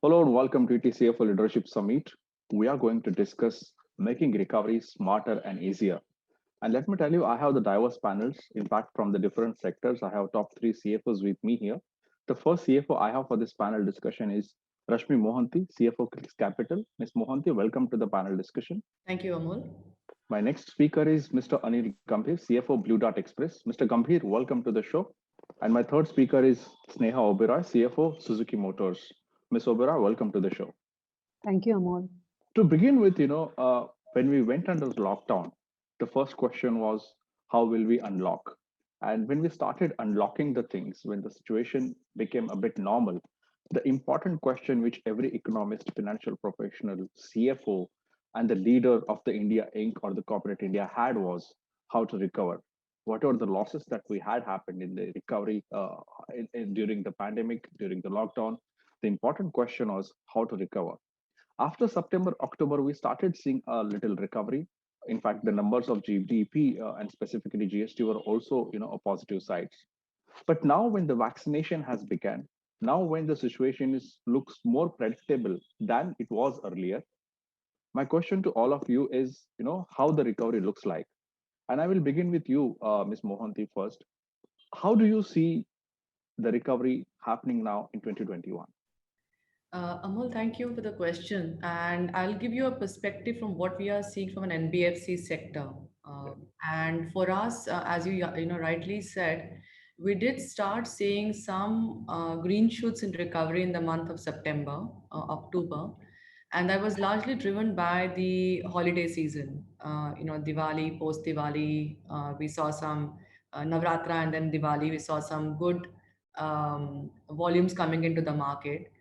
Hello and welcome to ETCFO Leadership Summit. We are going to discuss making recovery smarter and easier. And let me tell you, I have the diverse panels. In fact, from the different sectors, I have top three CFOs with me here. The first CFO I have for this panel discussion is Rashmi Mohanty, CFO Clicks Capital. Ms. Mohanty, welcome to the panel discussion. Thank you, Amol. My next speaker is Mr. Anil Gambhir, CFO Blue Dot Express. Mr. Gambhir, welcome to the show. And my third speaker is Sneha Oberoi, CFO Suzuki Motors. Ms. Oberoi, welcome to the show. Thank you, Amol. To begin with, when we went under lockdown, the first question was, how will we unlock? And when we started unlocking the things, when the situation became a bit normal, the important question which every economist, financial professional, CFO, and the leader of the India Inc. or the corporate India had was how to recover. What are the losses that we had happened in the recovery during the pandemic, during the lockdown? The important question was how to recover. After September, October, we started seeing a little recovery. In fact, the numbers of GDP and specifically GST were also, a positive sides. But now, when the vaccination has begun, now when the situation looks more predictable than it was earlier, my question to all of you is, how the recovery looks like. And I will begin with you, Ms. Mohanty, first. How do you see the recovery happening now in 2021? Amol, thank you for the question. And I'll give you a perspective from what we are seeing from an NBFC sector. And for us, as you rightly said, we did start seeing some green shoots in recovery in the month of September, October. And that was largely driven by the holiday season. Diwali, post Diwali, we saw some Navratra, and then Diwali, we saw some good volumes coming into the market.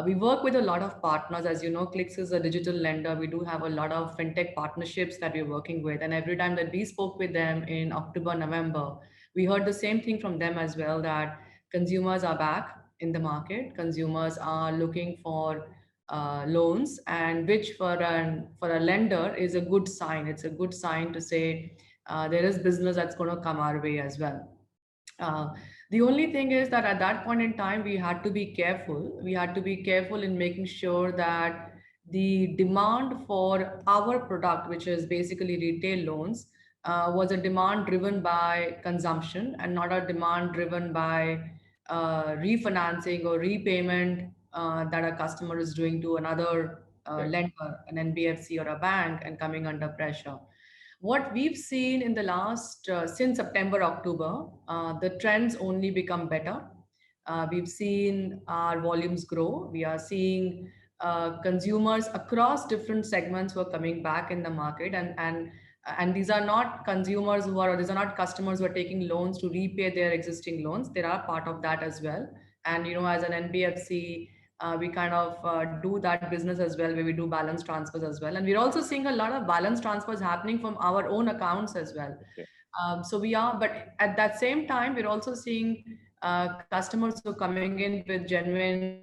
We work with a lot of partners. As you know, Clicks is a digital lender. We do have a lot of fintech partnerships that we're working with. And every time that we spoke with them in October, November, we heard the same thing from them as well, that consumers are back in the market. Consumers are looking for loans, and which for a lender is a good sign. It's a good sign to say there is business that's going to come our way as well. Uh, the only thing is that at that point in time, we had to be careful. We had to be careful in making sure that the demand for our product, which is basically retail loans, was a demand driven by consumption and not a demand driven by refinancing or repayment that a customer is doing to another Right. lender, an NBFC or a bank, and coming under pressure. What we've seen in the last, since September, October, the trends only become better. We've seen our volumes grow. We are seeing consumers across different segments who are coming back in the market, and these are not consumers who are, these are not customers who are taking loans to repay their existing loans. There are part of that as well. And as an NBFC, we kind of do that business as well, where we do balance transfers as well. And we're also seeing a lot of balance transfers happening from our own accounts as well. Okay. So we are, but at that same time, we're also seeing customers who are coming in with genuine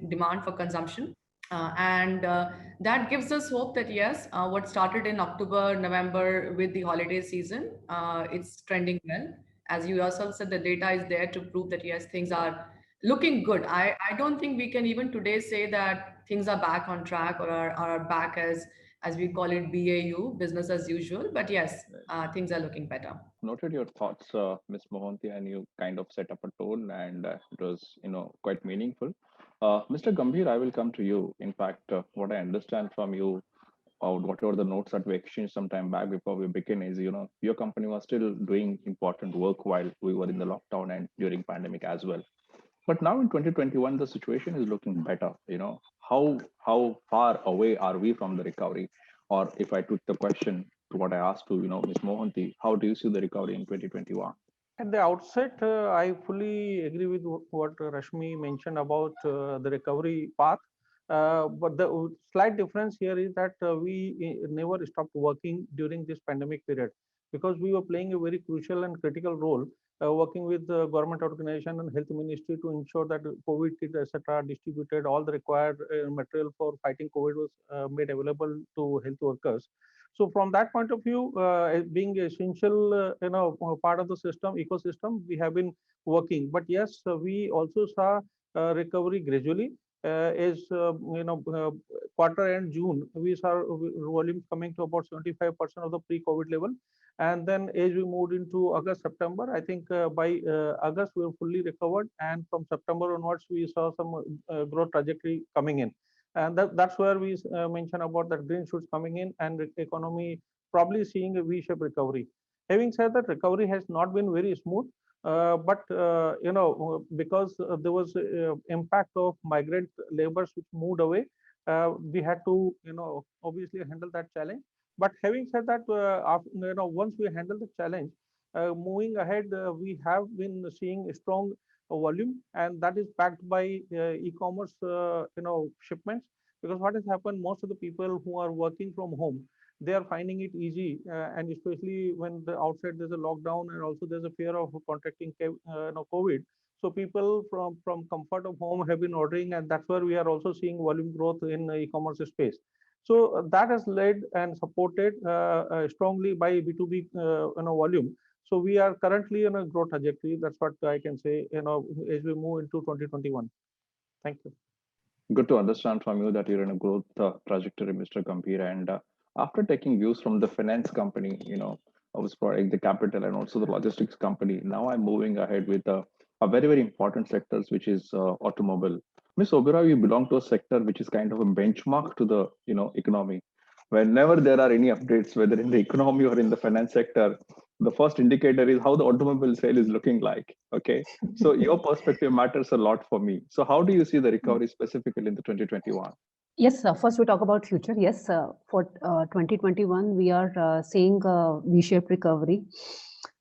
demand for consumption. And that gives us hope that yes, what started in October, November with the holiday season, it's trending well. As you yourself said, the data is there to prove that yes, things are looking good. I don't think we can even today say that things are back on track or are back as we call it BAU, business as usual. But yes, things are looking better. Noted your thoughts, Ms. Mohanty, and you kind of set up a tone, and it was, quite meaningful. Mr. Gambhir, I will come to you. In fact, what I understand from you, or whatever the notes that we exchanged some time back before we begin, is your company was still doing important work while we were in the lockdown and during pandemic as well. But now in 2021, the situation is looking better. How far away are we from the recovery? Or if I took the question to what I asked to Ms. Mohanty, how do you see the recovery in 2021? At the outset, I fully agree with what Rashmi mentioned about the recovery path. But the slight difference here is that we never stopped working during this pandemic period, because we were playing a very crucial and critical role, working with the government organization and health ministry to ensure that COVID kit, etc., distributed. All the required material for fighting COVID was made available to health workers. So from that point of view, being essential, part of the system ecosystem, we have been working. But yes, we also saw recovery gradually. is quarter end June, we saw volumes coming to about 75% of the pre-COVID level. And then as we moved into August, September, I think by August we were fully recovered, and from September onwards we saw some growth trajectory coming in, and that's where we mentioned about that green shoots coming in and the economy probably seeing a V-shaped recovery. Having said that, recovery has not been very smooth, but because there was impact of migrant laborers which moved away, we had to obviously handle that challenge. But having said that, once we handle the challenge, moving ahead, we have been seeing a strong volume, and that is backed by e-commerce, shipments. Because what has happened, most of the people who are working from home, they are finding it easy, and especially when the outside there's a lockdown, and also there's a fear of contracting COVID. So people from comfort of home have been ordering, and that's where we are also seeing volume growth in the e-commerce space. So that has led and supported strongly by B2B volume. So we are currently in a growth trajectory. That's what I can say, as we move into 2021. Thank you. Good to understand from you that you're in a growth trajectory, Mr. Gambhir. And after taking views from the finance company, I was providing the capital and also the logistics company. Now I'm moving ahead with a very, very important sectors, which is automobile. Ms. Oberoi, you belong to a sector which is kind of a benchmark to the economy. Whenever there are any updates, whether in the economy or in the finance sector, the first indicator is how the automobile sale is looking like. Okay, so your perspective matters a lot for me. So how do you see the recovery specifically in the 2021? Yes, first we talk about future. Yes, for 2021, we are seeing a V-shaped recovery.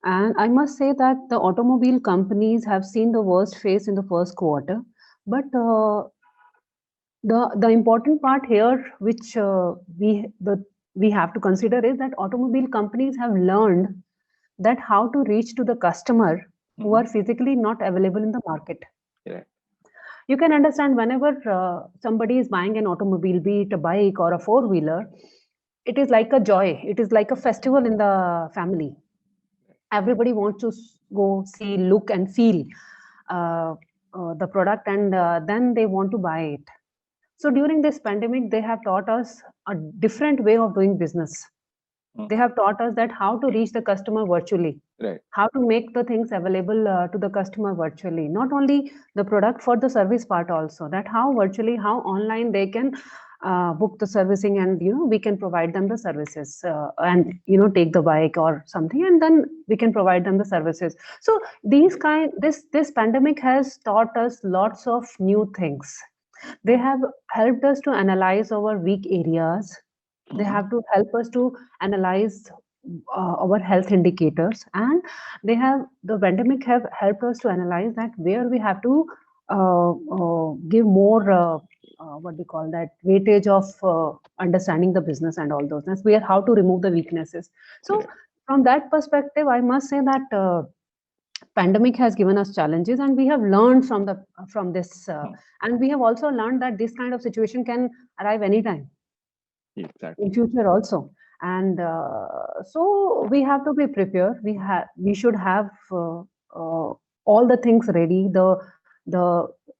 And I must say that the automobile companies have seen the worst phase in the first quarter. But the important part here, which we have to consider, is that automobile companies have learned that how to reach to the customer who are physically not available in the market. Yeah. You can understand whenever somebody is buying an automobile, be it a bike or a four-wheeler, it is like a joy. It is like a festival in the family. Everybody wants to go see, look and feel the product, and then they want to buy it. So during this pandemic, they have taught us a different way of doing business. They have taught us that how to reach the customer virtually, Right. how to make the things available to the customer virtually, not only the product, for the service part also, that how virtually, how online they can book the servicing, and we can provide them the services, and take the bike or something, and then we can provide them the services. So this pandemic has taught us lots of new things. They have helped us to analyze our weak areas. They have to help us to analyze our health indicators, and the pandemic have helped us to analyze that where we have to give more what we call that weightage of understanding the business and all those things, where how to remove the weaknesses. So from that perspective, I must say that pandemic has given us challenges, and we have learned from this, and we have also learned that this kind of situation can arrive anytime. Exactly. In future also, and so we have to be prepared. We should have all the things ready.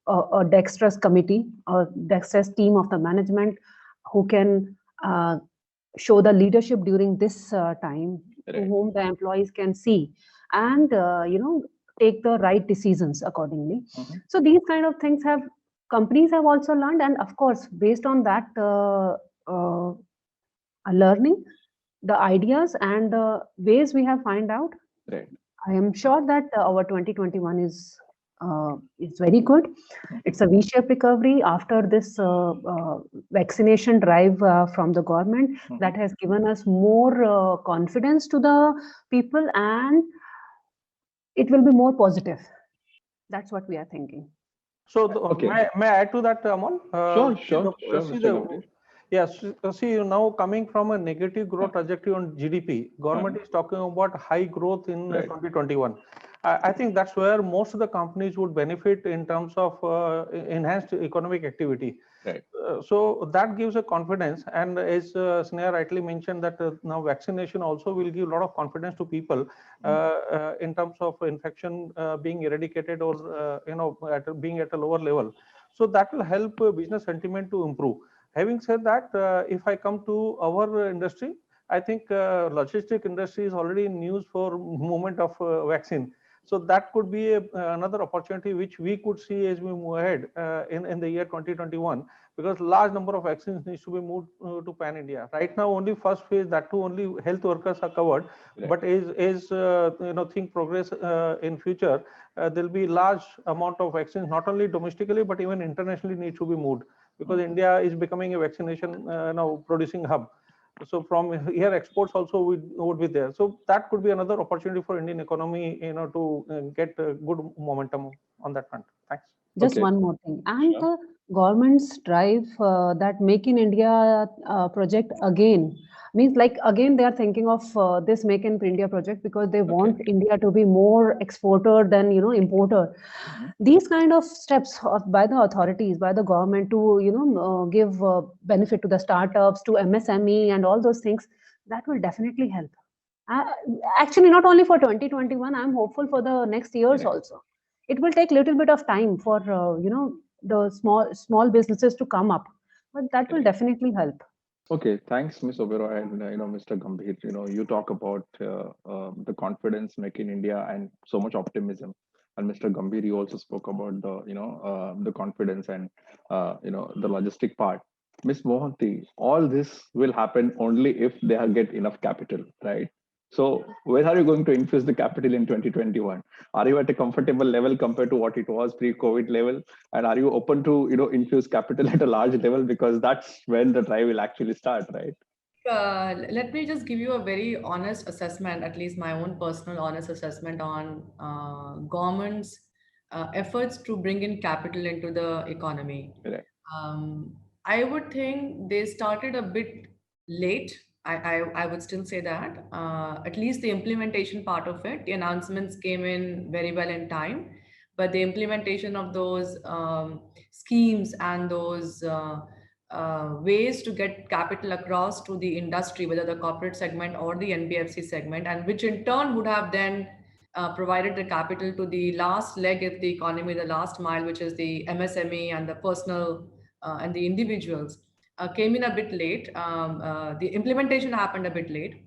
A dexterous committee, a dexterous team of the management who can show the leadership during this time, to whom the employees can see, and take the right decisions accordingly. So these kind of things companies have also learned, and of course, based on that learning, the ideas and the ways we have find out, I am sure that our 2021 is very good. It's a V-shaped recovery after this vaccination drive from the government that has given us more confidence to the people, and it will be more positive. That's what we are thinking. So may I add to that, Amol? Sure. Yes, see, now coming from a negative growth trajectory on GDP, government is talking about high growth in 2021. I think that's where most of the companies would benefit in terms of enhanced economic activity. Right. So that gives a confidence, and as Sneha rightly mentioned, that now vaccination also will give a lot of confidence to people in terms of infection being eradicated, or being at a lower level. So that will help business sentiment to improve. Having said that, if I come to our industry, I think logistic industry is already in news for movement of vaccine. So that could be another opportunity which we could see as we move ahead in the year 2021, because large number of vaccines needs to be moved to pan India. Right now, only first phase, that too only health workers are covered. Right. But as things progress in future, there will be large amount of vaccines, not only domestically but even internationally, need to be moved, because India is becoming a vaccination now producing hub. So from here, exports also would be there. So that could be another opportunity for Indian economy, to get good momentum on that front. Thanks. Just Okay. one more thing. And Sure. the government's drive, that Make in India project again, means like again they are thinking of this Make in India project because they want India to be more exporter than importer. Mhm. These kind of steps by the authorities, by the government to give benefit to the startups, to MSME, and all those things, that will definitely help. Uh, Actually, not only for 2021, I'm hopeful for the next years Right. also. It will take little bit of time for the small businesses to come up, but that will Right. definitely help. Okay, thanks, Ms. Oberoi and Mr. Gambhir. You talk about the confidence make in India and so much optimism. And Mr. Gambhir, you also spoke about the confidence and the logistic part. Ms. Mohanty, all this will happen only if they get enough capital, right? So where are you going to infuse the capital in 2021? Are you at a comfortable level compared to what it was pre-COVID level? And are you open to infuse capital at a large level, because that's when the drive will actually start, right? Let me just give you a very honest assessment, at least my own personal honest assessment on government's efforts to bring in capital into the economy. Right. Um, I would think they started a bit late. I would still say that. At least the implementation part of it, the announcements came in very well in time, but the implementation of those schemes and those ways to get capital across to the industry, whether the corporate segment or the NBFC segment, and which in turn would have then provided the capital to the last leg of the economy, the last mile, which is the MSME and the personal and the individuals, came in a bit late. The implementation happened a bit late.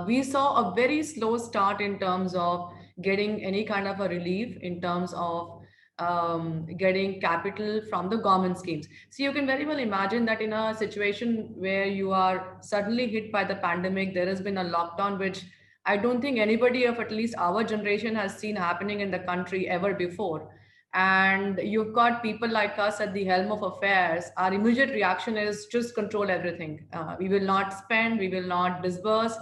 We saw a very slow start in terms of getting any kind of a relief in terms of getting capital from the government schemes. So you can very well imagine that in a situation where you are suddenly hit by the pandemic, there has been a lockdown, which I don't think anybody of at least our generation has seen happening in the country ever before. And you've got people like us at the helm of affairs. Our immediate reaction is just control everything. We will not spend, we will not disburse,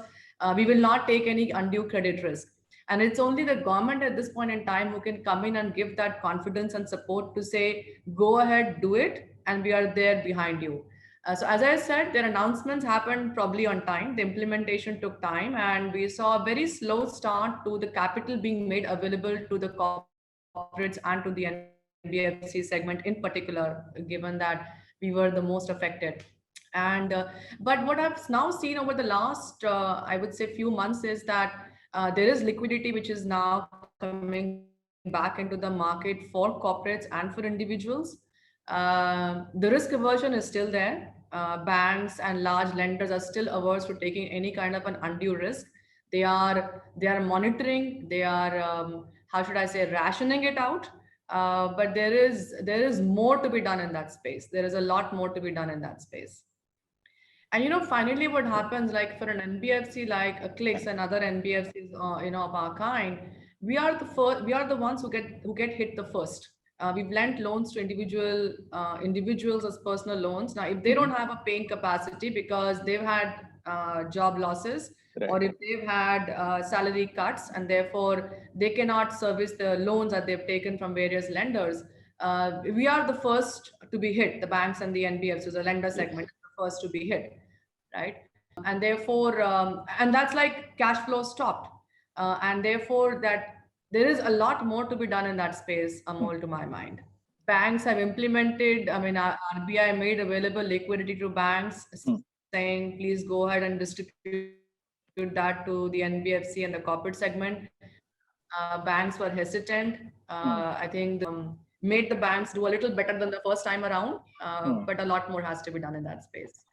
we will not take any undue credit risk. And it's only the government at this point in time who can come in and give that confidence and support to say, go ahead, do it, and we are there behind you. So as I said, their announcements happened probably on time. The implementation took time, and we saw a very slow start to the capital being made available to the corporates and to the NBFC segment in particular, given that we were the most affected. And but what I've now seen over the last, I would say, few months is that there is liquidity which is now coming back into the market for corporates and for individuals. The risk aversion is still there. Banks and large lenders are still averse to taking any kind of an undue risk. They are monitoring. They are how should I say, rationing it out. But there is more to be done in that space. There is a lot more to be done in that space. And finally, what happens, like for an NBFC like a Clicks and other NBFCs, of our kind, we are the ones who get hit the first. We've lent loans to individuals as personal loans. Now, if they don't have a paying capacity because they've had job losses, or Right. if they've had salary cuts and therefore they cannot service the loans that they've taken from various lenders, we are the first to be hit. The banks and the NBFCs, the lender Yes. segment, is the first to be hit, right? And therefore, and that's like cash flow stopped, and therefore that there is a lot more to be done in that space, Amol, to my mind. Banks have implemented, I mean, RBI made available liquidity to banks, Hmm. saying, please go ahead and distribute that to the NBFC and the corporate segment. Banks were hesitant. I think the made the banks do a little better than the first time around, Hmm. but a lot more has to be done in that space.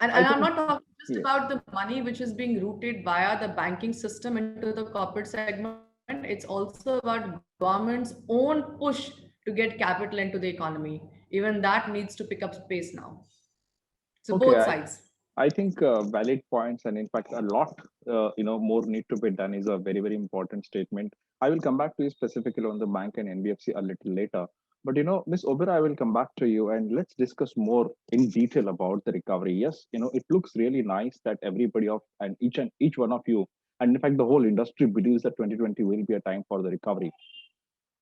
And I I'm think not talking just yes. about the money which is being routed via the banking system into the corporate segment. It's also about government's own push to get capital into the economy. Even that needs to pick up space now. So both Okay, sides. I think valid points, and in fact, a lot more need to be done is a very important statement. I will come back to you specifically on the bank and NBFC a little later. But Miss Obera, I will come back to you and let's discuss more in detail about the recovery. Yes, it looks really nice that everybody of and each one of you, and in fact, the whole industry believes that 2020 will be a time for the recovery.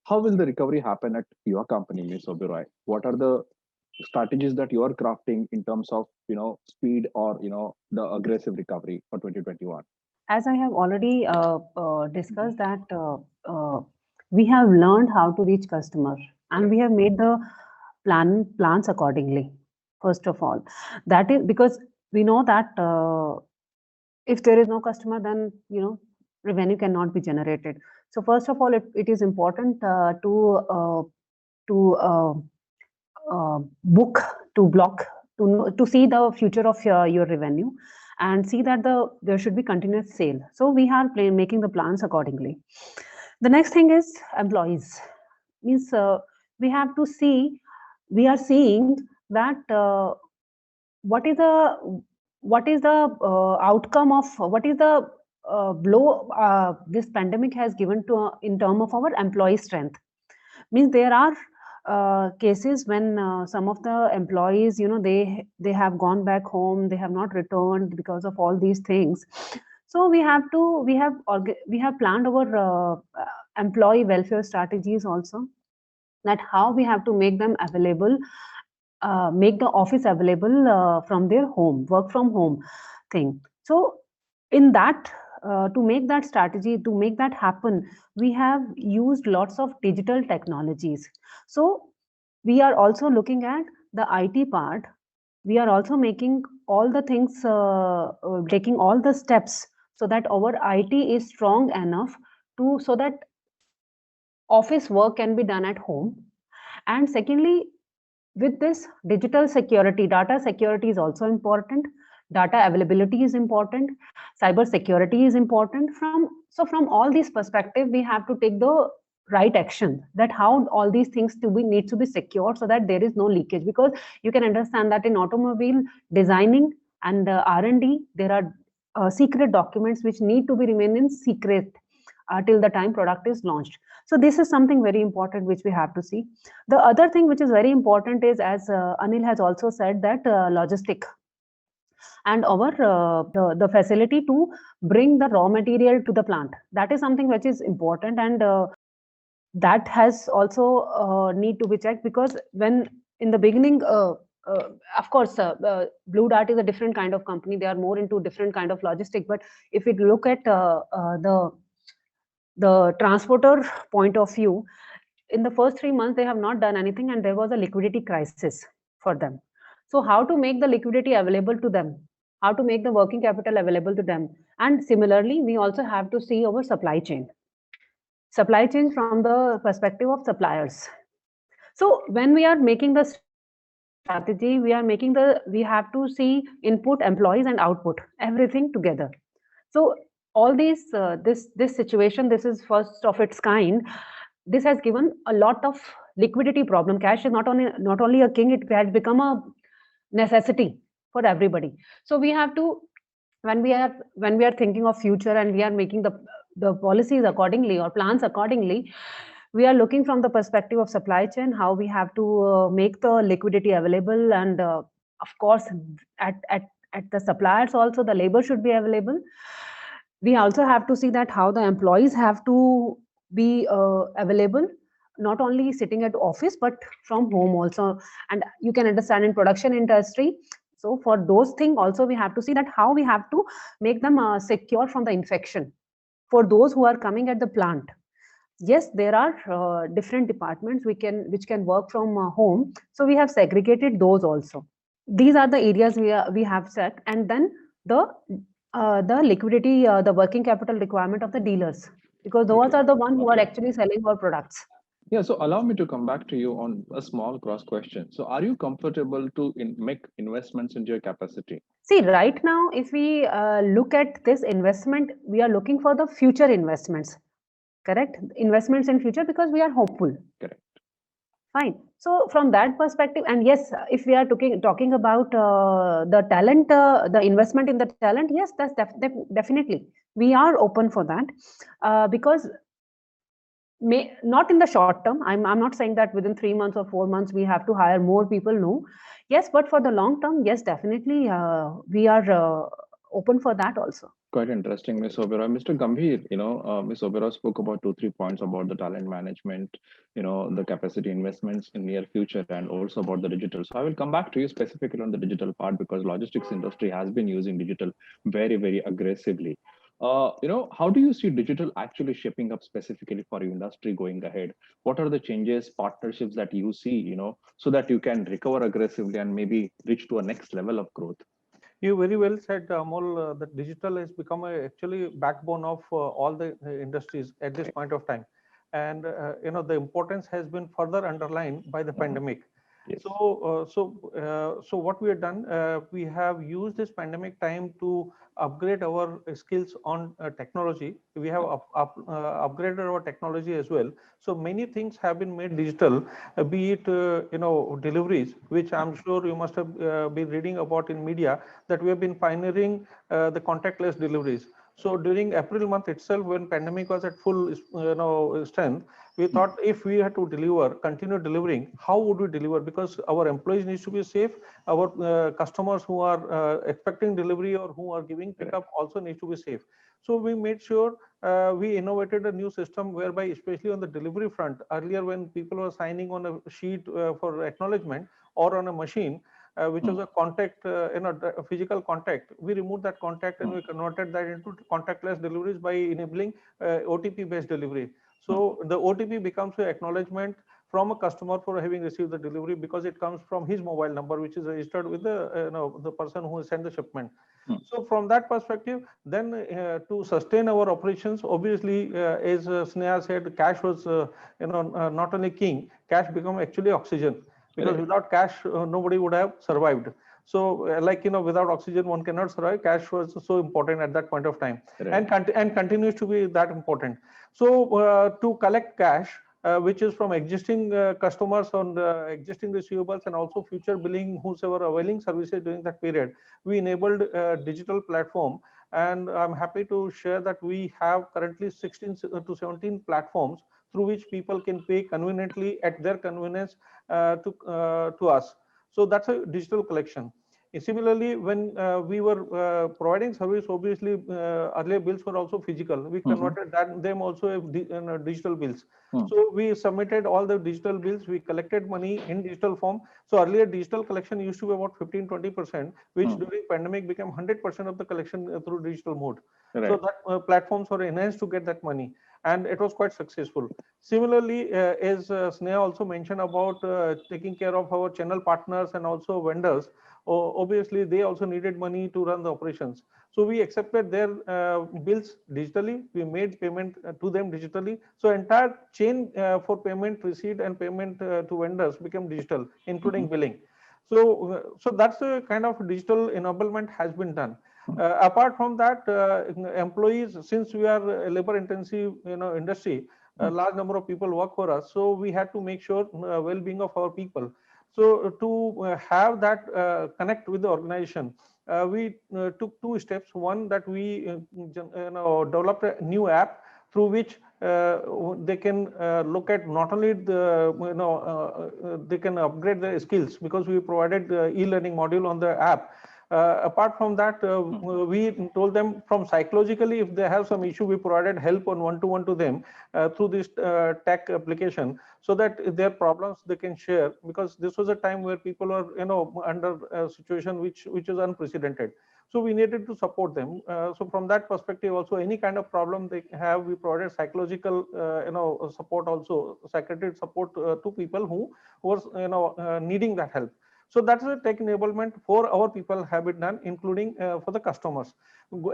How will the recovery happen at your company, Ms. Oberoi? What are the strategies that you are crafting in terms of speed or the aggressive recovery for 2021? As I have already discussed that we have learned how to reach customer and we have made the plans accordingly. First of all, that is because we know that if there is no customer, then revenue cannot be generated. So first of all, it is important to book, to block, to see the future of your revenue and see that there should be continuous sale. So we are making the plans accordingly. The next thing is employees. Means we have to see, we are seeing that what is the outcome of what is the blow this pandemic has given to in terms of our employee strength. Means there are cases when some of the employees they have gone back home, they have not returned because of all these things. So we have planned our employee welfare strategies also, that how we have to make them available, make the office available from their home, work from home thing. So in that to make that strategy, to make that happen, we have used lots of digital technologies. So we are also looking at the IT part. We are also making all the things, taking all the steps so that our IT is strong enough to so that office work can be done at home. And secondly, with this digital security, data security is also important, data availability is important, cyber security is important. From all these perspective, we have to take the right action, that how all these things need to be secured so that there is no leakage. Because you can understand that in automobile designing and R&D, there are secret documents which need to be remain in secret till the time product is launched. So this is something very important which we have to see. The other thing which is very important is, as Anil has also said, that logistic and our the facility to bring the raw material to the plant. That is something which is important, and that has also need to be checked, because when in the beginning, of course, Blue Dart is a different kind of company. They are more into different kind of logistic. But if we look at the transporter point of view, in the first 3 months they have not done anything, and there was a liquidity crisis for them. So how to make the liquidity available to them, how to make the working capital available to them. And similarly, we also have to see our supply chain from the perspective of suppliers. So when we are making the strategy, we have to see input, employees and output, everything together. So all these this situation, this is first of its kind. This has given a lot of liquidity problem. Cash is not only a king, it has become a necessity for everybody. So we have to, when we are thinking of future and we are making the policies accordingly or plans accordingly, we are looking from the perspective of supply chain, how we have to make the liquidity available, and of course at the suppliers also the labor should be available. We also have to see that how the employees have to be available, not only sitting at office but from home also. And you can understand in production industry, so for those things also we have to see that how we have to make them secure from the infection for those who are coming at the plant. Yes, there are different departments which can work from home, so we have segregated those also. These are the areas we have set. And then the liquidity, the working capital requirement of the dealers, because those are the one who are actually selling our products. Yeah, so allow me to come back to you on a small cross question. So, are you comfortable to make investments into your capacity? See, right now, if we look at this investment, we are looking for the future investments, correct? Investments in future because we are hopeful. Correct. Fine. So from that perspective, and yes, if we are talking about the talent, the investment in the talent, yes, that's definitely we are open for that because not in the short term. I'm not saying that within 3 months or 4 months we have to hire more people. No, yes, but for the long term, yes, definitely we are open for that also. Quite interesting, Ms. Oberoi. Mr. Gambhir, Ms. Oberoi spoke about 2, 3 points about the talent management, the capacity investments in near future, and also about the digital. So I will come back to you specifically on the digital part because logistics industry has been using digital very, very aggressively. How do you see digital actually shaping up specifically for your industry going ahead? What are the changes, partnerships that you see, so that you can recover aggressively and maybe reach to a next level of growth? You very well said, Amol, that digital has become actually backbone of all the industries at this Right. point of time. And the importance has been further underlined by the Mhm. pandemic. Yes. So what we have done, we have used this pandemic time to upgrade our skills on technology. We have upgraded our technology as well. So many things have been made digital, be it deliveries, which I'm sure you must have been reading about in media, that we have been pioneering the contactless deliveries. So during April month itself, when pandemic was at full strength, we Mm. thought if we had to continue delivering, how would we deliver? Because our employees need to be safe, our customers who are expecting delivery or who are giving Correct. pickup also need to be safe. So we made sure we innovated a new system whereby, especially on the delivery front, earlier when people were signing on a sheet for acknowledgement or on a machine, which was Mm. a contact, a physical contact. We removed that contact and Mm. we converted that into contactless deliveries by enabling OTP-based delivery. Mm. So the OTP becomes an acknowledgement from a customer for having received the delivery because it comes from his mobile number, which is registered with the person who sent the shipment. Mm. So from that perspective, then to sustain our operations, obviously, as Sneha said, cash was not only king, cash become actually oxygen, because Right. without cash, nobody would have survived. So without oxygen, one cannot survive. Cash was so important at that point of time, Right. and continues to be that important. So to collect cash, which is from existing customers on the existing receivables and also future billing, whosoever availing services during that period, we enabled a digital platform. And I'm happy to share that we have currently 16 to 17 platforms through which people can pay conveniently at their convenience to us. So that's a digital collection. Similarly, when we were providing service, obviously earlier bills were also physical. We Mhm. converted them also as digital bills. Mm. So we submitted all the digital bills. We collected money in digital form. So earlier digital collection used to be about 15-20%, which Mm. during pandemic became 100% of the collection through digital mode. So Right. that platforms were enhanced to get that money, and it was quite successful. Similarly, as Sneha also mentioned about taking care of our channel partners and also vendors, obviously they also needed money to run the operations. So we accepted their bills digitally. We made payment to them digitally. So entire chain for payment receipt and payment to vendors became digital, including Mhm. billing. So that's the kind of digital enablement has been done. Mm. Apart from that, employees, since we are a labor intensive industry, a Mm. large number of people work for us, so we had to make sure well-being of our people. So to have that connect with the organization, we took two steps. One, that we developed a new app through which they can look at not only the they can upgrade their skills, because we provided the e-learning module on the app. Apart from that, Mm. we told them from psychologically, if they have some issue, we provided help on one-to-one to them through this tech application, so that their problems they can share, because this was a time where people were under a situation which is unprecedented. So we needed to support them. So from that perspective also, any kind of problem they have, we provided psychological support, also psychiatric support to people who was needing that help. So that's a tech enablement for our people have been done, including for the customers.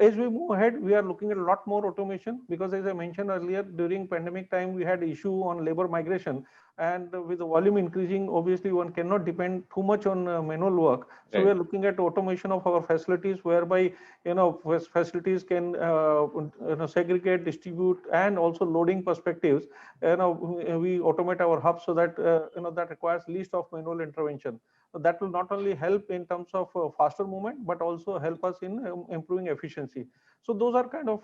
As we move ahead, we are looking at a lot more automation, because as I mentioned earlier, during pandemic time, we had issue on labor migration, and with the volume increasing, obviously one cannot depend too much on manual work. So we are looking at automation of our facilities, whereby facilities can segregate, distribute, and also loading perspectives. We automate our hubs so that that requires least of manual intervention. So that will not only help in terms of faster movement, but also help us in improving efficiency. So those are kind of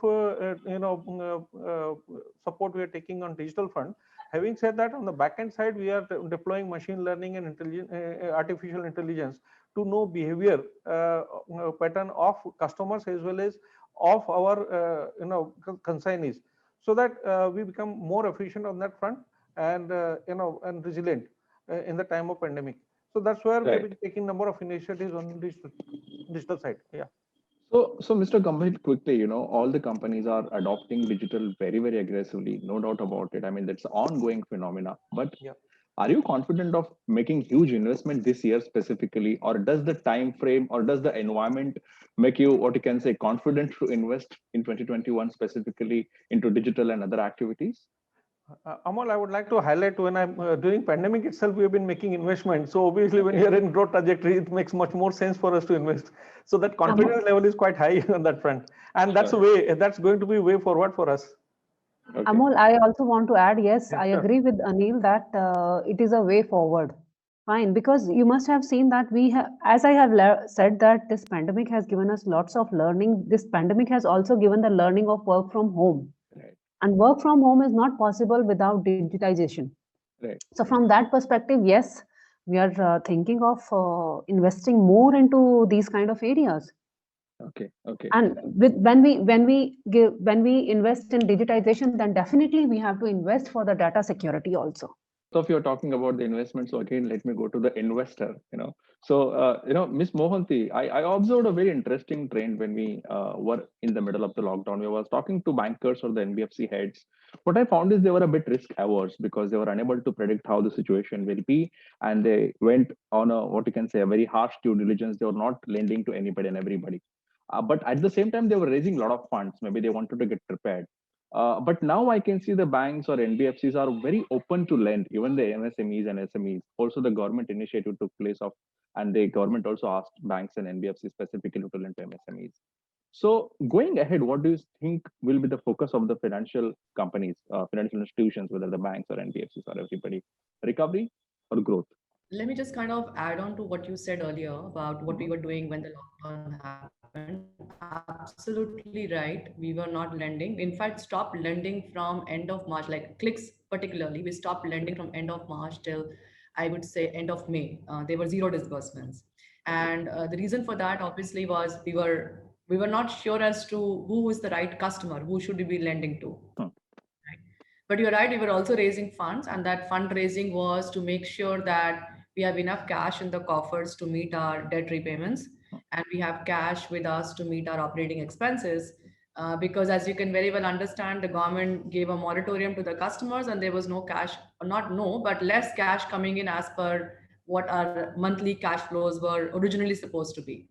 support we are taking on digital front. Having said that, on the backend side, we are deploying machine learning and artificial intelligence to know behavior pattern of customers as well as of our consignees, so that we become more efficient on that front, and and resilient in the time of pandemic. So that's where we've been taking number of initiatives on digital side. Yeah. So Mr. Gambhir, quickly, all the companies are adopting digital very, very aggressively, no doubt about it. I mean, that's an ongoing phenomena. But are you confident of making huge investment this year specifically, or does the time frame or does the environment make you, what you can say, confident to invest in 2021 specifically into digital and other activities? Amol, I would like to highlight, when I'm during pandemic itself, we have been making investments. So obviously, when you're in growth trajectory, it makes much more sense for us to invest. So that confidence level is quite high on that front, and that's that's going to be way forward for us. Okay. Amol, I also want to add, yes, I agree with Anil that it is a way forward. Fine, because you must have seen that we have, as I have said, that this pandemic has given us lots of learning. This pandemic has also given the learning of work from home. And work from home is not possible without digitization. So from that perspective, yes, we are thinking of investing more into these kind of areas. Okay. And when we invest in digitization, then definitely we have to invest for the data security also. So if you're talking about the investment, so again, let me go to the investor. So Ms. Mohanty, I observed a very interesting trend when we were in the middle of the lockdown. We was talking to bankers or the NBFC heads. What I found is they were a bit risk averse because they were unable to predict how the situation will be, and they went on what you can say, a very harsh due diligence. They were not lending to anybody and everybody. But at the same time, they were raising a lot of funds. Maybe they wanted to get prepared. But now I can see the banks or NBFCs are very open to lend, even the MSMEs and SMEs. Also, the government initiative took place and the government also asked banks and NBFCs specifically to lend to MSMEs. So going ahead, what do you think will be the focus of the financial companies, financial institutions, whether the banks or NBFCs or everybody? Recovery or growth? Let me just kind of add on to what you said earlier about what we were doing when the lockdown happened. Absolutely right. We were not lending. In fact, stopped lending from end of March, like Clicks particularly. We stopped lending from end of March till, I would say, end of May. There were zero disbursements. And the reason for that obviously was we were not sure as to who is the right customer, who should we be lending to. Right? But you're right, we were also raising funds, and that fundraising was to make sure that we have enough cash in the coffers to meet our debt repayments, and we have cash with us to meet our operating expenses. Because as you can very well understand, the government gave a moratorium to the customers and there was no cash, but less cash coming in as per what our monthly cash flows were originally supposed to be.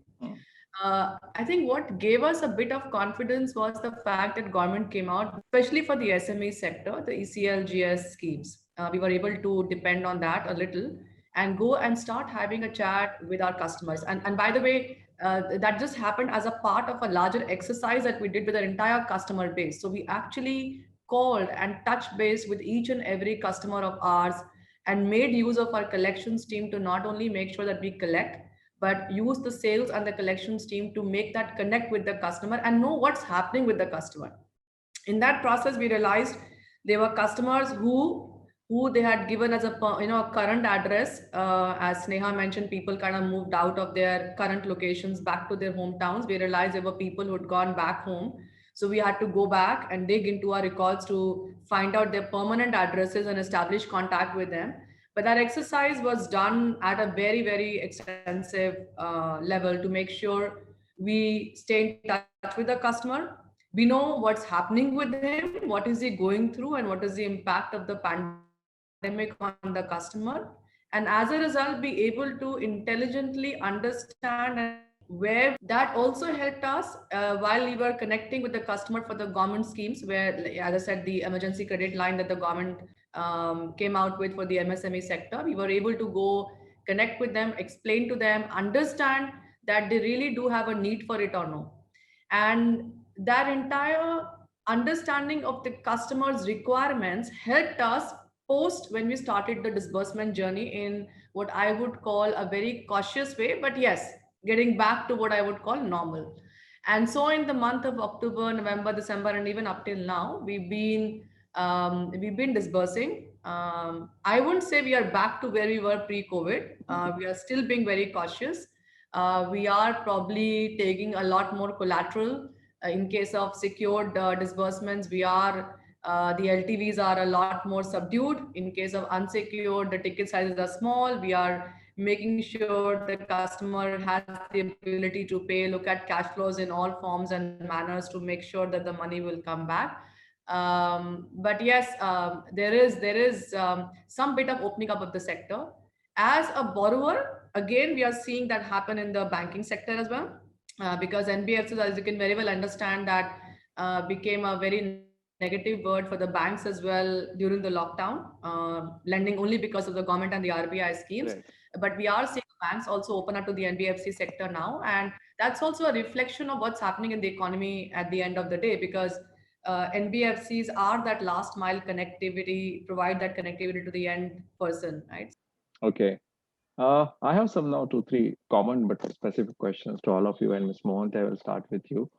I think what gave us a bit of confidence was the fact that government came out, especially for the SME sector, the ECLGS schemes. We were able to depend on that a little and go and start having a chat with our customers. And by the way, that just happened as a part of a larger exercise that we did with our entire customer base. So we actually called and touched base with each and every customer of ours and made use of our collections team to not only make sure that we collect, but use the sales and the collections team to make that connect with the customer and know what's happening with the customer. In that process, we realized there were customers who they had given as a current address. As Sneha mentioned, people kind of moved out of their current locations back to their hometowns. We realized there were people who had gone back home. So we had to go back and dig into our records to find out their permanent addresses and establish contact with them. But that exercise was done at a very, very extensive level to make sure we stay in touch with the customer. We know what's happening with him, what is he going through, and what is the impact of the pandemic on the customer. And as a result, be able to intelligently understand and where that also helped us while we were connecting with the customer for the government schemes, where, as I said, the emergency credit line that the government came out with for the MSME sector, we were able to go connect with them, explain to them, understand that they really do have a need for it or no. And that entire understanding of the customer's requirements helped us post when we started the disbursement journey in what I would call a very cautious way, but yes, getting back to what I would call normal. And so in the month of October, November, December, and even up till now, we've been disbursing. I wouldn't say we are back to where we were pre-COVID. We are still being very cautious. We are probably taking a lot more collateral in case of secured disbursements. The LTVs are a lot more subdued. In case of unsecured, the ticket sizes are small. We are making sure the customer has the ability to pay, look at cash flows in all forms and manners to make sure that the money will come back. But yes, there is some bit of opening up of the sector. As a borrower, again, we are seeing that happen in the banking sector as well, because NBFCs, as you can very well understand, that became a very negative word for the banks as well during the lockdown, lending only because of the government and the RBI schemes. Right. But we are seeing banks also open up to the NBFC sector now, and that's also a reflection of what's happening in the economy at the end of the day, because NBFCs are that last mile connectivity, provide that connectivity to the end person, right? Okay. I have some now 2, 3 common but specific questions to all of you. And Ms. Mohant, I will start with you.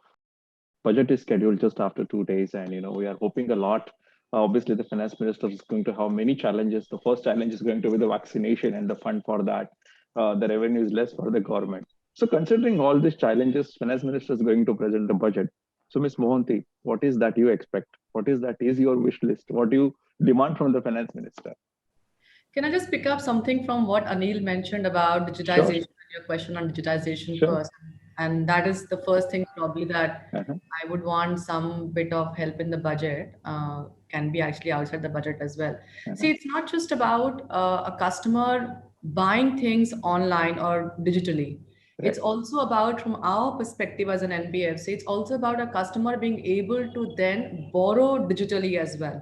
Budget is scheduled just after 2 days, and we are hoping a lot. Obviously, the finance minister is going to have many challenges. The first challenge is going to be the vaccination and the fund for that. The revenue is less for the government. So, considering all these challenges, finance minister is going to present the budget. So, Ms. Mohanty, what is that you expect? What is your wish list? What do you demand from the finance minister? Can I just pick up something from what Anil mentioned about Sure. digitization and your question on digitization Sure. first? And that is the first thing probably that Uh-huh. I would want some bit of help in the budget. Can be actually outside the budget as well. See, it's not just about a customer buying things online or digitally. It's Right. also about, from our perspective as an NBFC, it's also about a customer being able to then borrow digitally as well.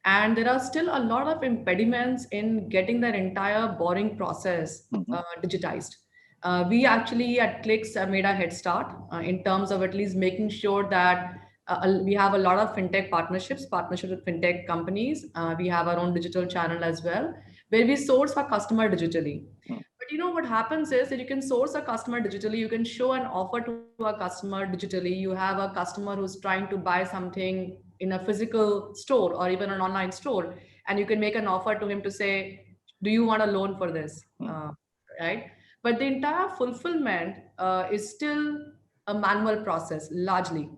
And there are still a lot of impediments in getting that entire borrowing process Mhm. digitized. We actually at Clicks made a head start in terms of at least making sure that we have a lot of fintech partnerships with fintech companies. We have our own digital channel as well, where we source our customer digitally. Mm. But what happens is that you can source a customer digitally, you can show an offer to a customer digitally. You have a customer who's trying to buy something in a physical store or even an online store, and you can make an offer to him to say, do you want a loan for this? Mm. Right? But the entire fulfillment is still a manual process largely.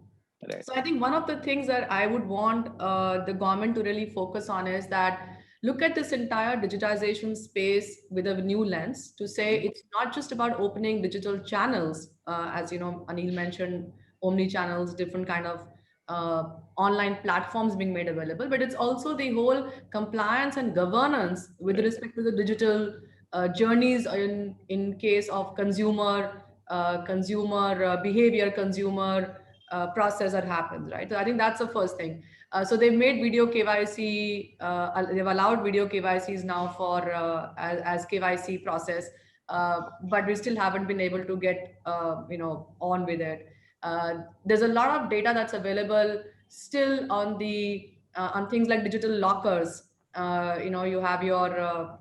Right. So I think one of the things that I would want the government to really focus on is that look at this entire digitization space with a new lens to say it's not just about opening digital channels, as Anil mentioned, omni channels, different kind of online platforms being made available, but it's also the whole compliance and governance with Right. respect to the digital journeys in case of consumer behavior, consumer process that happens, right? So I think that's the first thing. So they've made video KYC, they've allowed video KYCs now for as KYC process, but we still haven't been able to get on with it. There's a lot of data that's available still on things like digital lockers. You have your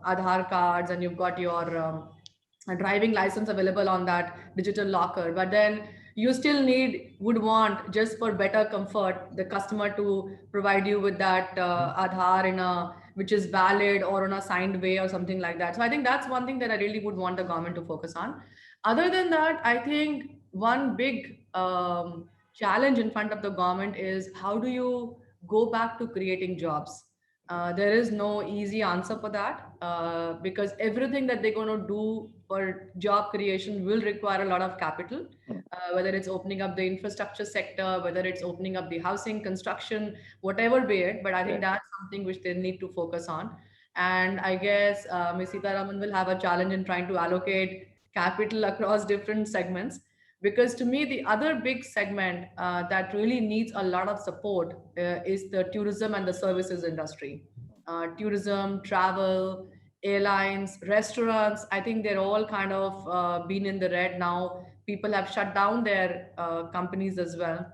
Aadhaar cards and you've got your a driving license available on that digital locker, but then you still would want, just for better comfort, the customer to provide you with that Aadhaar which is valid or on a signed way or something like that. So I think that's one thing that I really would want the government to focus on. Other than that, I think one big challenge in front of the government is how do you go back to creating jobs? There is no easy answer for that because everything that they're going to do for job creation will require a lot of capital, Mm. whether it's opening up the infrastructure sector, whether it's opening up the housing, construction, whatever be it. But I think Right. that's something which they need to focus on. And I guess Ms. Sitaraman will have a challenge in trying to allocate capital across different segments. Because to me, the other big segment that really needs a lot of support is the tourism and the services industry. Tourism, travel, airlines, restaurants, I think they're all kind of been in the red now. People have shut down their companies as well.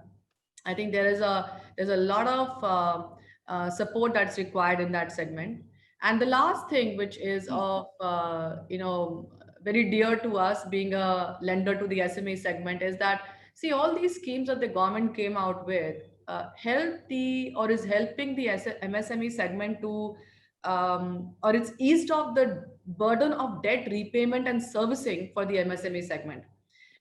I think there's a lot of support that's required in that segment. And the last thing, which is of very dear to us, being a lender to the SME segment, is that see all these schemes that the government came out with help the or is helping the MSME segment to or it's eased off the burden of debt repayment and servicing for the MSME segment.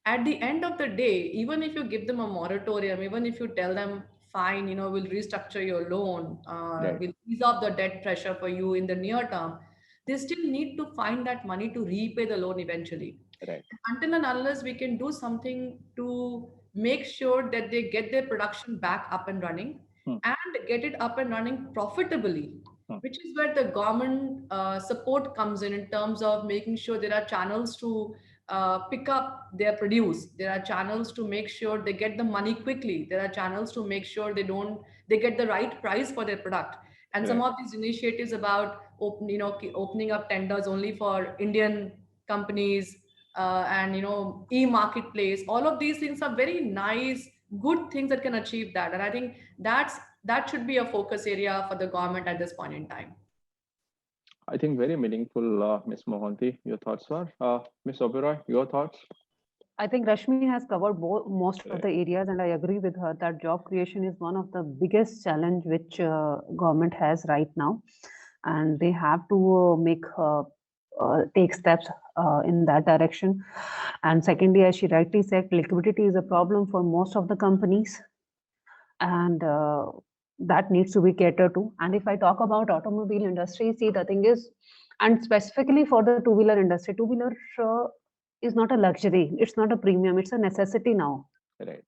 At the end of the day, even if you give them a moratorium, even if you tell them, fine, we'll restructure your loan, Right. we'll ease off the debt pressure for you in the near term, they still need to find that money to repay the loan eventually. Right. Until and unless we can do something to make sure that they get their production back up and running Hmm. and get it up and running profitably, Hmm. which is where the government support comes in terms of making sure there are channels to pick up their produce. There are channels to make sure they get the money quickly. There are channels to make sure they get the right price for their product. And some Right. of these initiatives about opening up tenders only for Indian companies, and e-marketplace, all of these things are very nice, good things that can achieve that. And I think that should be a focus area for the government at this point in time. I think very meaningful, Ms. Mohanty. Your thoughts are, Ms. Oberoi, your thoughts? I think Rashmi has covered most of Right. the areas, and I agree with her that job creation is one of the biggest challenge which government has right now, and they have to take steps in that direction. And secondly, as she rightly said, liquidity is a problem for most of the companies, and that needs to be catered to. And if I talk about automobile industry, see, the thing is, and specifically for the two-wheeler industry, two-wheeler is not a luxury, it's not a premium, it's a necessity now. Right.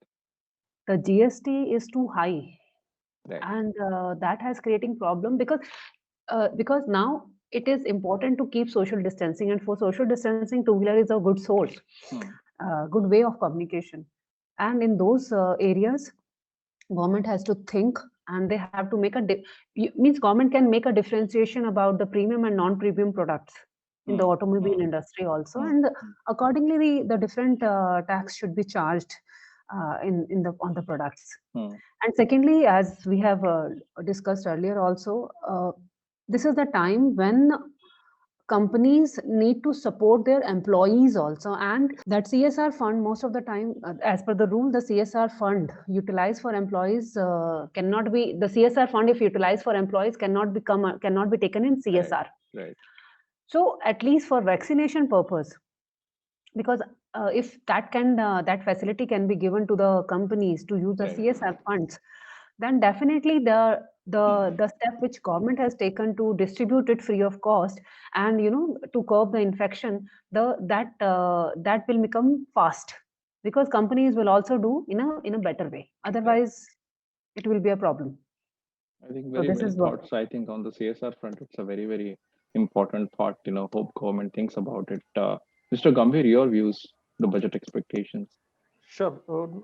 The GST is too high, Right. and that has creating problem because now it is important to keep social distancing, and for social distancing, two-wheeler is a good source, Hmm. good way of communication. And in those areas, government has to think, and they have to make means government can make a differentiation about the premium and non-premium products in the Hmm. automobile industry also, Hmm. and accordingly the different tax should be charged in the on the products. Hmm. And secondly, as we have discussed earlier also, this is the time when companies need to support their employees also, and that CSR fund, most of the time, as per the rule, the CSR fund utilized for employees cannot be, the CSR fund if utilized for employees cannot be taken in CSR. Right. So at least for vaccination purpose, because if that facility can be given to the companies to use the Right. CSR funds, then definitely the step which government has taken to distribute it free of cost, and to curb the infection, that will become fast, because companies will also do in a better way. Otherwise, it will be a problem. I think So very this well is what. thoughts. I think on the CSR front, it's a very, very important thought. Hope government thinks about it. Mr. Gambhir, your views, the budget expectations. Sure.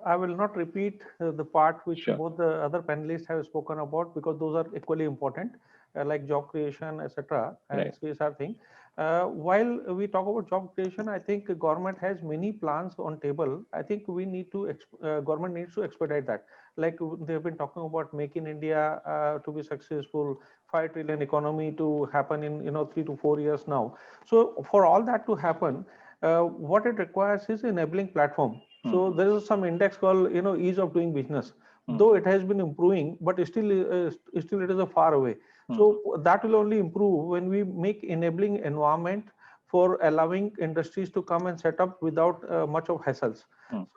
I will not repeat the part which Sure. both the other panelists have spoken about, because those are equally important, like job creation, etc., and Right. CSR thing. While we talk about job creation, I think government has many plans on table. I think we need to government needs to expedite that. Like they have been talking about Make in India to be successful, 5 trillion economy to happen in 3 to 4 years now. So for all that to happen, what it requires is enabling platform. So there is some index called ease of doing business. Though it has been improving, but still it is a far away. So that will only improve when we make enabling environment for allowing industries to come and set up without much of hassles.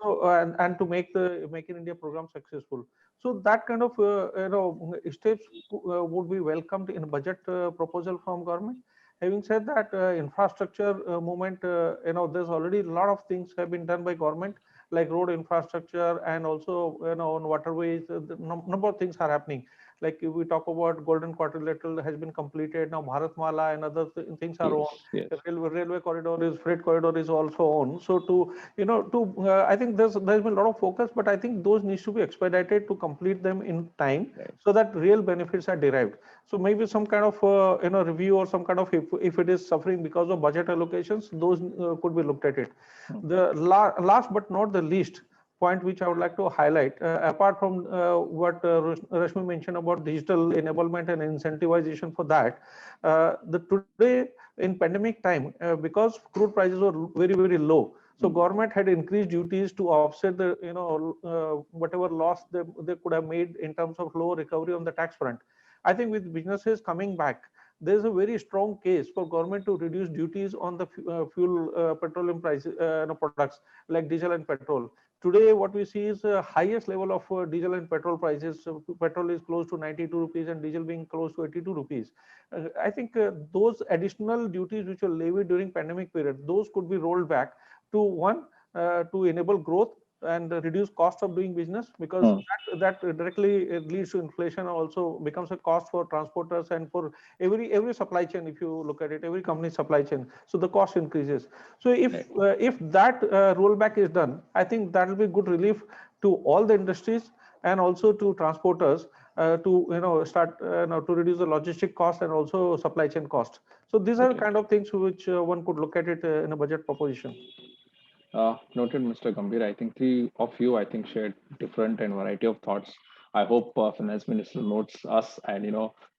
So and to make the Make in India program successful. So that kind of steps would be welcomed in a budget proposal from government. Having said that, infrastructure movement, there's already a lot of things have been done by government, like road infrastructure, and also on waterways, the number of things are happening. Like if we talk about Golden Quadrilateral has been completed, now Bharatmala and other things are on. Yes. Railway corridor is, freight corridor is also on. So I think there's been a lot of focus, but I think those needs to be expedited to complete them in time, Right. so that real benefits are derived. So maybe some kind of review, or some kind of, if it is suffering because of budget allocations, those could be looked at it. The last but not the least point which I would like to highlight, apart from what Rashmi mentioned about digital enablement and incentivization for that, the today in pandemic time, because crude prices were very low, so government had increased duties to offset the whatever loss they could have made in terms of low recovery on the tax front. I think with businesses coming back, there is a very strong case for government to reduce duties on the fuel petroleum prices products like diesel and petrol. Today what we see is highest level of diesel and petrol prices. Petrol is close to 92 rupees and diesel being close to 82 rupees. I think those additional duties which were levied during pandemic period, those could be rolled back to to enable growth and reduce cost of doing business, because that directly leads to inflation and also becomes a cost for transporters and for every supply chain. If you look at it, every company supply chain, so the cost increases. So if that rollback is done, I think that will be good relief to all the industries and also to transporters, to start to reduce the logistic cost and also supply chain cost. So these are kind of things which one could look at it in a budget proposition. Noted, Mr. Gambhir. I think three of you, I think, shared different and variety of thoughts. I hope Finance Minister notes us and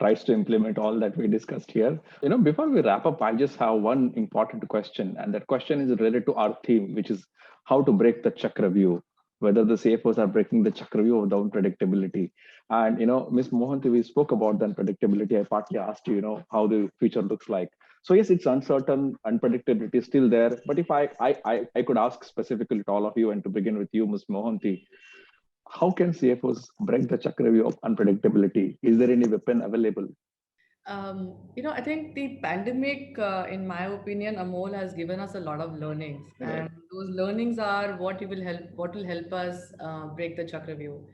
tries to implement all that we discussed here. Before we wrap up, I just have one important question, and that question is related to our theme, which is how to break the chakra view. Whether the CFOs are breaking the chakra view of the unpredictability. And Ms. Mohanty, we spoke about the unpredictability. I partly asked you, how the future looks like. So yes, it's uncertain, unpredictability is still there. But if I could ask specifically to all of you, and to begin with you, Ms. Mohanty, how can CFOs break the chakra view of unpredictability? Is there any weapon available? I think the pandemic, in my opinion, Amol, has given us a lot of learnings, and those learnings are what will help us break the chakra view.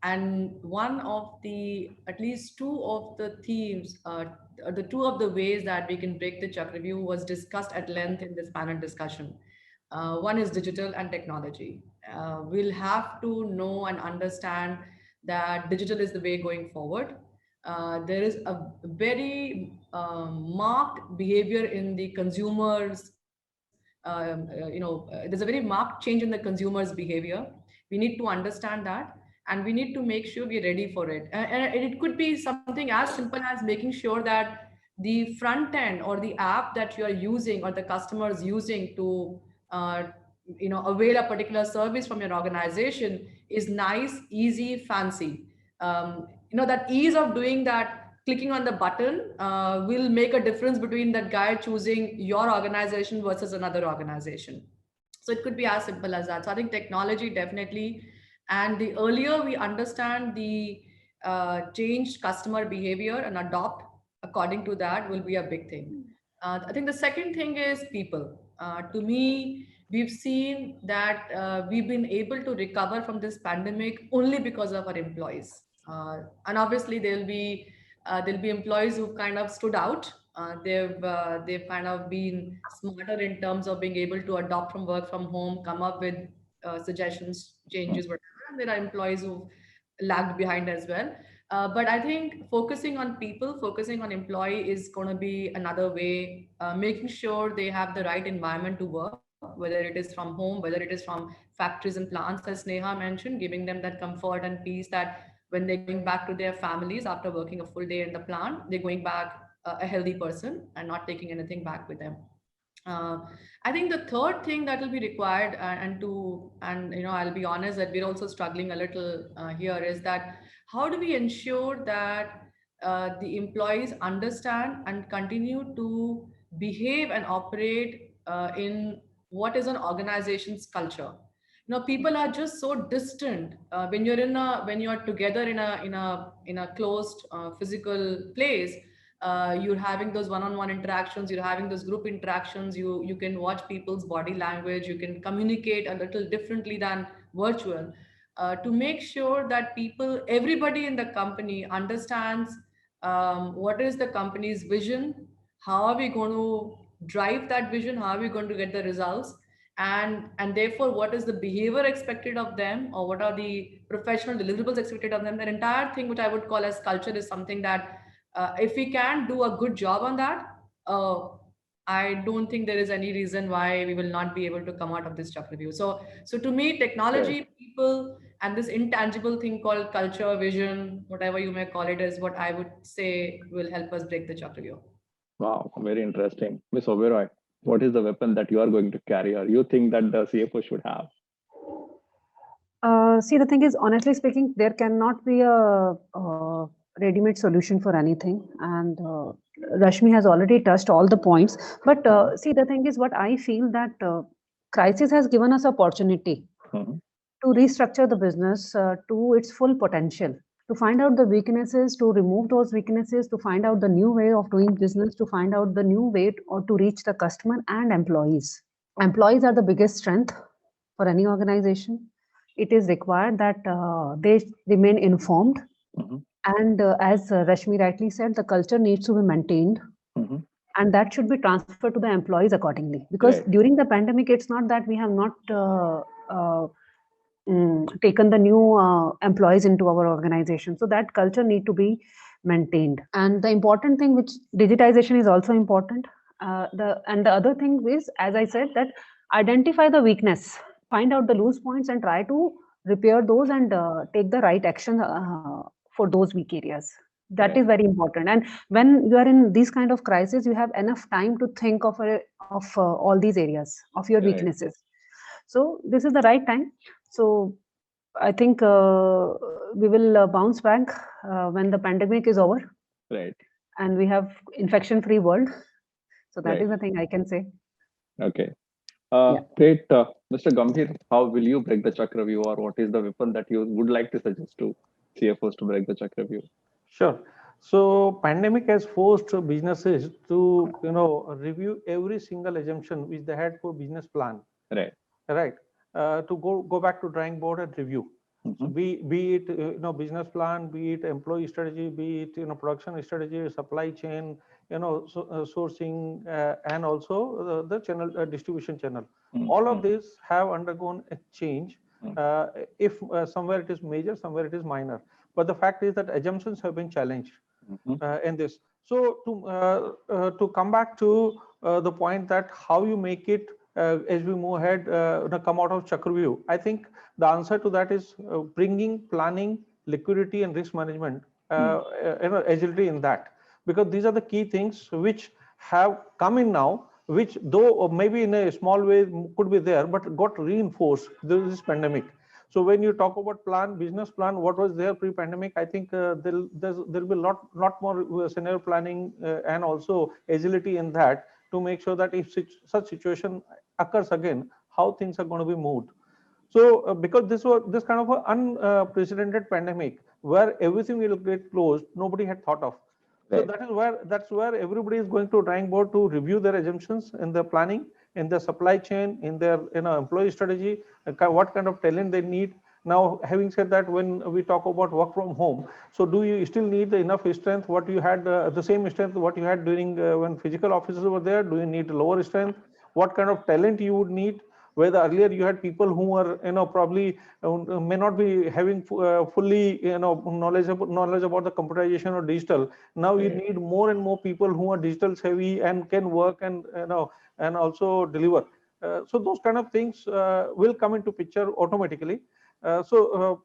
And one of at least two of the themes, the two of the ways that we can break the chakra view was discussed at length in this panel discussion. One is digital and technology. We'll have to know and understand that digital is the way going forward. There is a very marked behavior in the consumers. There's a very marked change in the consumers' behavior. We need to understand that, and we need to make sure we're ready for it. And it could be something as simple as making sure that the front end or the app that you are using or the customer is using to avail a particular service from your organization is nice, easy, fancy. That ease of doing that, clicking on the button, will make a difference between that guy choosing your organization versus another organization. So it could be as simple as that. So I think technology definitely, and the earlier we understand the changed customer behavior and adopt according to that will be a big thing. I think the second thing is people. To me, we've seen that we've been able to recover from this pandemic only because of our employees. And obviously there'll be employees who've kind of stood out. They've kind of been smarter in terms of being able to adopt from work from home, come up with suggestions, changes, whatever. And there are employees who lagged behind as well. But I think focusing on people, focusing on employee is going to be another way, making sure they have the right environment to work, whether it is from home, whether it is from factories and plants, as Sneha mentioned, giving them that comfort and peace that when they're going back to their families after working a full day in the plant, they're going back a healthy person and not taking anything back with them. I think the third thing that will be required, and I'll be honest that we're also struggling a little here, is that how do we ensure that the employees understand and continue to behave and operate in what is an organization's culture. People are just so distant when you're together in a closed physical place. You're having those one-on-one interactions, you're having those group interactions, you can watch people's body language, you can communicate a little differently than virtual. to make sure that people, everybody in the company understands what is the company's vision, how are we going to drive that vision, how are we going to get the results, and therefore what is the behavior expected of them, or what are the professional deliverables expected of them. That entire thing, which I would call as culture, is something that if we can do a good job on that, I don't think there is any reason why we will not be able to come out of this chakra view. So to me, Right. technology, people, and this intangible thing called culture, vision, whatever you may call it, is what I would say will help us break the chakra view. Wow, very interesting. Miss Oberoi, what is the weapon that you are going to carry or you think that the CFO should have? See, the thing is, honestly speaking, there cannot be a ready-made solution for anything. And Rashmi has already touched all the points. But see, the thing is, what I feel that crisis has given us opportunity Mhm. to restructure the business to its full potential, to find out the weaknesses, to remove those weaknesses, to find out the new way of doing business, to find out the new way or to reach the customer and employees. Employees are the biggest strength for any organization. It is required that they remain informed. Mhm. And as Rashmi rightly said, the culture needs to be maintained. Mhm. And that should be transferred to the employees accordingly. Because Right. during the pandemic, it's not that we have not taken the new employees into our organization. So that culture need to be maintained. And the important thing, which digitization is also important. The other thing is, as I said, that identify the weakness, find out the loose points, and try to repair those and take the right action for those weak areas. That Right. is very important. And when you are in these kind of crisis, you have enough time to think of all these areas of your Right. weaknesses. So this is the right time. So I think we will bounce back when the pandemic is over Right. and we have infection-free world. So that Right. is the thing I can say. Okay. Yeah. Great. Mr. Gambhir, how will you break the chakra view, or what is the weapon that you would like to suggest to CFOs to break the chakra view? Sure. So pandemic has forced businesses to, review every single assumption which they had for business plan, Right. right? To go back to drawing board and review. So Mhm. be it business plan, be it employee strategy, be it production strategy, supply chain, sourcing, and also the channel distribution channel. All of Mhm. these have undergone a change. Mhm. If somewhere it is major, somewhere it is minor. But the fact is that assumptions have been challenged Mhm. in this. So to come back to the point that how you make it as we move ahead, come out of Chakravyuh, I think the answer to that is bringing planning, liquidity, and risk management, agility in that, because these are the key things which have come in now, which though maybe in a small way could be there, but got reinforced through this pandemic. So when you talk about business plan, what was there pre-pandemic, I think there'll be lot more scenario planning and also agility in that, to make sure that if such situation occurs again, how things are going to be moved. So because this kind of an unprecedented pandemic where everything will get closed, nobody had thought of. So Right. that's where everybody is going to drawing board to review their assumptions in their planning, in their supply chain, in their employee strategy, what kind of talent they need. Now, having said that, when we talk about work from home, so do you still need enough strength? What you had the same strength what you had during when physical officers were there? Do you need lower strength? What kind of talent you would need? Whether earlier you had people who were probably may not be having fully knowledge about the computerization or digital. Now you Right. need more and more people who are digital savvy and can work and and also deliver. So those kind of things will come into picture automatically. So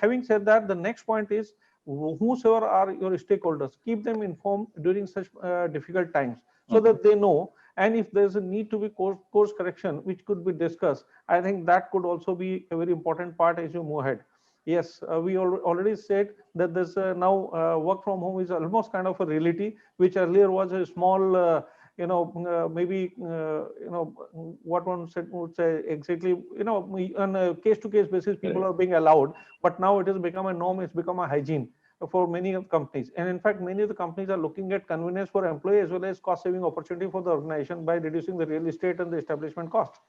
having said that, the next point is whosoever are your stakeholders, keep them informed during such difficult times, so Mhm. that they know. And if there's a need to be course correction which could be discussed, I think that could also be a very important part as you move ahead. Yes, we already said that this now work from home is almost kind of a reality, which earlier was a small maybe what one said would say exactly, on a case to case basis people Right. are being allowed, but now it has become a norm, it's become a hygiene for many of companies. And in fact, many of the companies are looking at convenience for employee as well as cost saving opportunity for the organization by reducing the real estate and the establishment cost.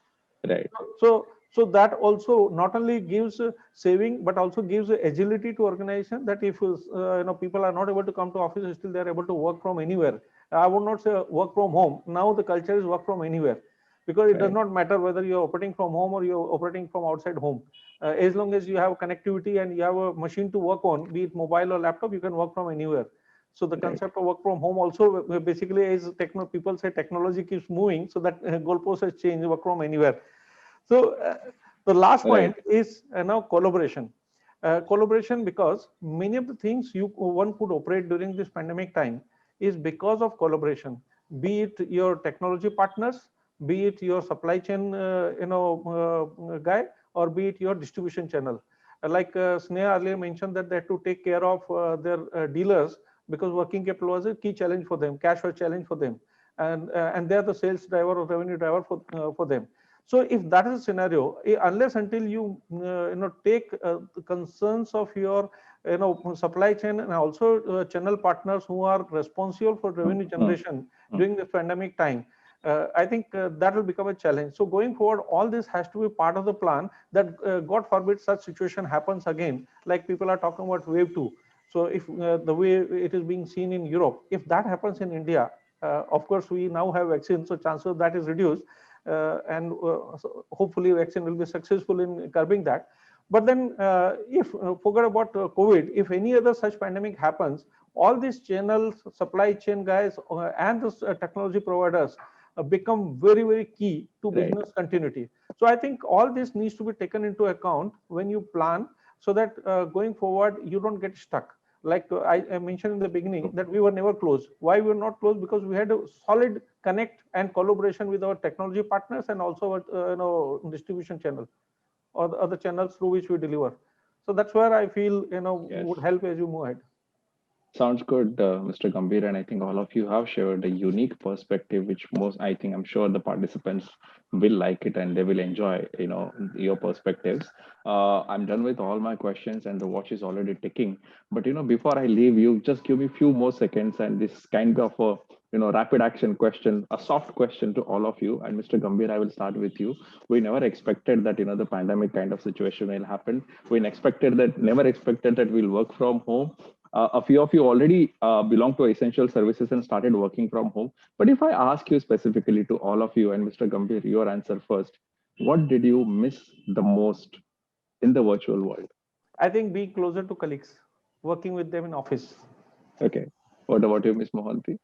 Right. So So that also not only gives saving, but also gives agility to organization, that if people are not able to come to office, still they are able to work from anywhere. I would not say work from home. Now the culture is work from anywhere, because it does not matter whether you're operating from home or you're operating from outside home. As long as you have connectivity and you have a machine to work on, be it mobile or laptop, you can work from anywhere. So the concept of work from home also basically is people say technology keeps moving, so that goalpost has changed, work from anywhere. So the last point is now collaboration. Collaboration, because many of the things one could operate during this pandemic time is because of collaboration, be it your technology partners, be it your supply chain guy, or be it your distribution channel. Like Sneha earlier mentioned that they had to take care of their dealers, because working capital was a key challenge for them, cash was a challenge for them, and they are the sales driver or revenue driver for them. So if that is a scenario, unless until you take the concerns of your supply chain and also channel partners who are responsible for revenue generation during the pandemic time, I think that will become a challenge. So going forward, all this has to be part of the plan, that God forbid such situation happens again, like people are talking about wave 2. So if the way it is being seen in Europe, if that happens in India, of course we now have vaccine, so chances of that is reduced. And so hopefully vaccine will be successful in curbing that. But then if forget about COVID, if any other such pandemic happens, all these channels, supply chain guys and the technology providers become very, very key to business continuity. So I think all this needs to be taken into account when you plan, so that going forward, you don't get stuck. Like I mentioned in the beginning, that we were never closed. Why we were not closed? Because we had a solid connect and collaboration with our technology partners and also our distribution channel, or the other channels through which we deliver. So that's where I feel would help as you move ahead. Sounds good, Mr. Gambhir, and I think all of you have shared a unique perspective, which I'm sure the participants will like it and they will enjoy, your perspectives. I'm done with all my questions and the watch is already ticking. But, before I leave you, just give me a few more seconds and this kind of a, rapid action question, a soft question to all of you. And Mr. Gambhir, I will start with you. We never expected that, the pandemic kind of situation will happen. We never expected that we'll work from home. A few of you already belong to essential services and started working from home. But if I ask you specifically to all of you, and Mr. Gambhir, your answer first, what did you miss the most in the virtual world? I think being closer to colleagues, working with them in office. Okay. What about you, Ms. Mohanty?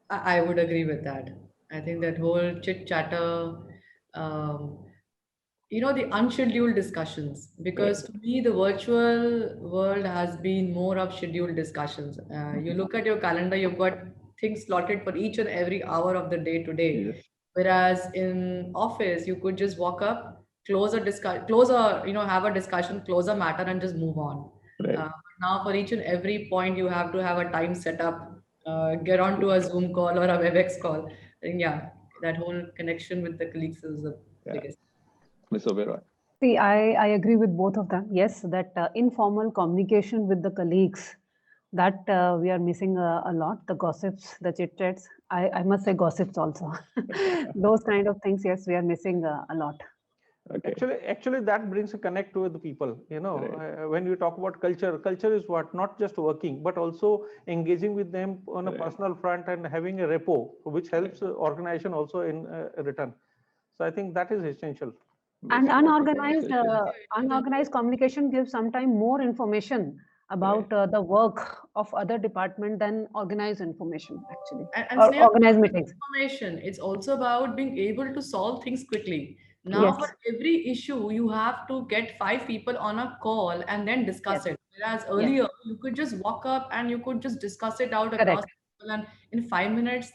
I would agree with that. I think that whole chit chatter, um, the unscheduled discussions, because to me the virtual world has been more of scheduled discussions. You look at your calendar, you've got things slotted for each and every hour of the day to day. Yes. Whereas in office you could just walk up, have a discussion, close a matter, and just move on. Right. Now for each and every point you have to have a time set up, get onto a Zoom call or a WebEx call. And yeah, that whole connection with the colleagues is the biggest. Ms. Oberoi. See, I agree with both of them. Yes, that informal communication with the colleagues, that we are missing a lot. The gossips, the chit chats. I must say gossips also. Those kind of things, yes, we are missing a lot. Okay. Actually, that brings a connect with the people. When you talk about culture is what? Not just working, but also engaging with them on a personal front and having a rapport, which helps organization also in return. So I think that is essential. And unorganized communication gives sometimes more information about the work of other department than organized information, actually, and or Sneha, organized meetings. information. It's also about being able to solve things quickly. Now, Yes, for every issue, you have to get 5 people on a call and then discuss yes, it. Whereas yes, earlier, you could just walk up and you could just discuss it out across correct. people, and in 5 minutes,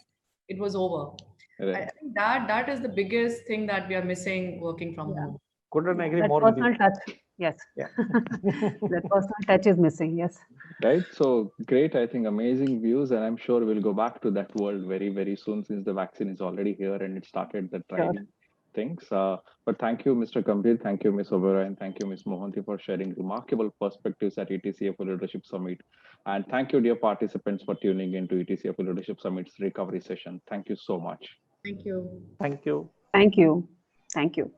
it was over. I Right. think that is the biggest thing that we are missing working from Yeah, home. Couldn't agree that more with you. personal touch. Yes, Yeah. that personal touch is missing. Yes. Right. So great. I think amazing views. And I'm sure we'll go back to that world very, very soon, since the vaccine is already here and it started the Sure. driving things. But thank you, Mr. Gambhir. Thank you, Ms. Oberoi, and thank you, Ms. Mohanty, for sharing remarkable perspectives at ETCFO Leadership Summit. And thank you, dear participants, for tuning into ETCFO Leadership Summit's recovery session. Thank you so much. Thank you. Thank you. Thank you. Thank you.